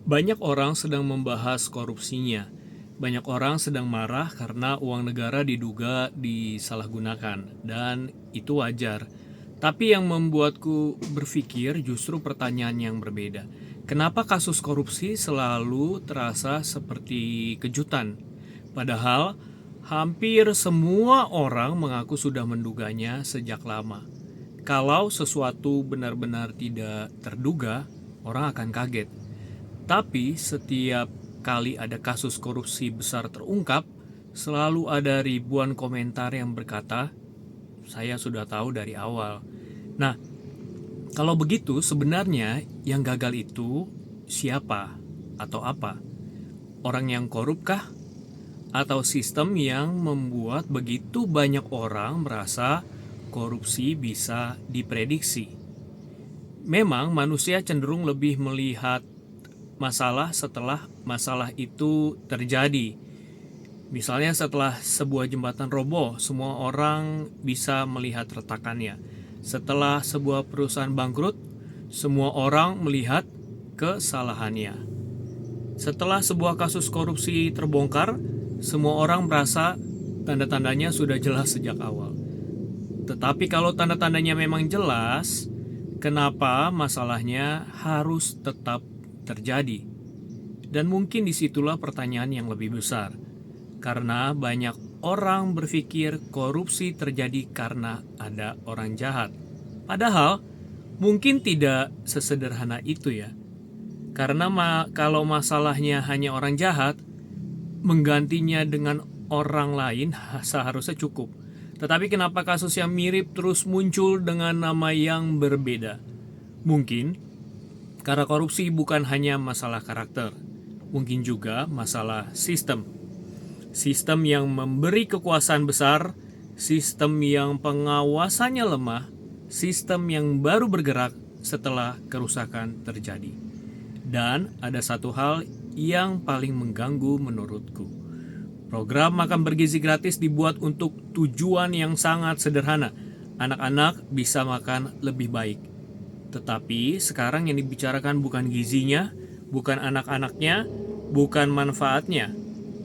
Banyak orang sedang membahas korupsinya. Banyak orang sedang marah karena uang negara diduga disalahgunakan, dan itu wajar. Tapi yang membuatku berpikir justru pertanyaan yang berbeda. Kenapa kasus korupsi selalu terasa seperti kejutan? Padahal hampir semua orang mengaku sudah menduganya sejak lama. Kalau sesuatu benar-benar tidak terduga, orang akan kaget. Tapi setiap kali ada kasus korupsi besar terungkap, selalu ada ribuan komentar yang berkata, "Saya sudah tahu dari awal." Nah, kalau begitu sebenarnya yang gagal itu siapa atau apa? Orang yang korup kah? Atau sistem yang membuat begitu banyak orang merasa korupsi bisa diprediksi? Memang manusia cenderung lebih melihat masalah setelah masalah itu terjadi. Misalnya setelah sebuah jembatan roboh, semua orang bisa melihat retakannya. Setelah sebuah perusahaan bangkrut, semua orang melihat kesalahannya. Setelah sebuah kasus korupsi terbongkar, semua orang merasa tanda-tandanya sudah jelas sejak awal. Tetapi kalau tanda-tandanya memang jelas, kenapa masalahnya harus tetap terjadi? Dan mungkin disitulah pertanyaan yang lebih besar. Karena banyak orang berpikir korupsi terjadi karena ada orang jahat. Padahal mungkin tidak sesederhana itu ya. Karena kalau masalahnya hanya orang jahat, menggantinya dengan orang lain seharusnya cukup. Tetapi kenapa kasus yang mirip terus muncul dengan nama yang berbeda? Mungkin karena korupsi bukan hanya masalah karakter, mungkin juga masalah sistem. Sistem yang memberi kekuasaan besar, sistem yang pengawasannya lemah, sistem yang baru bergerak setelah kerusakan terjadi. Dan ada satu hal yang paling mengganggu menurutku. Program makan bergizi gratis dibuat untuk tujuan yang sangat sederhana. Anak-anak bisa makan lebih baik. Tetapi sekarang yang dibicarakan bukan gizinya, bukan anak-anaknya, bukan manfaatnya.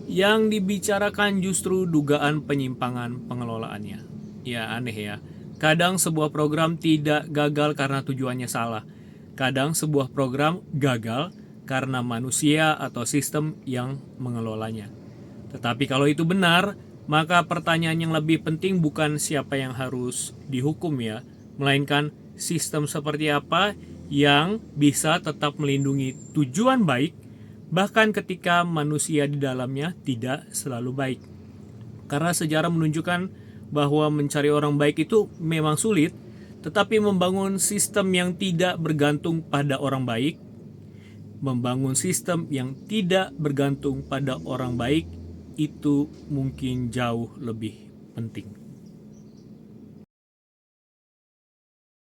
Yang dibicarakan justru dugaan penyimpangan pengelolaannya. Ya aneh ya. Kadang sebuah program tidak gagal karena tujuannya salah. Kadang sebuah program gagal karena manusia atau sistem yang mengelolanya. Tetapi kalau itu benar, maka pertanyaan yang lebih penting bukan siapa yang harus dihukum ya, melainkan sistem seperti apa yang bisa tetap melindungi tujuan baik, bahkan ketika manusia di dalamnya tidak selalu baik. Karena sejarah menunjukkan bahwa mencari orang baik itu memang sulit, tetapi membangun sistem yang tidak bergantung pada orang baik, membangun sistem yang tidak bergantung pada orang baik, itu mungkin jauh lebih penting.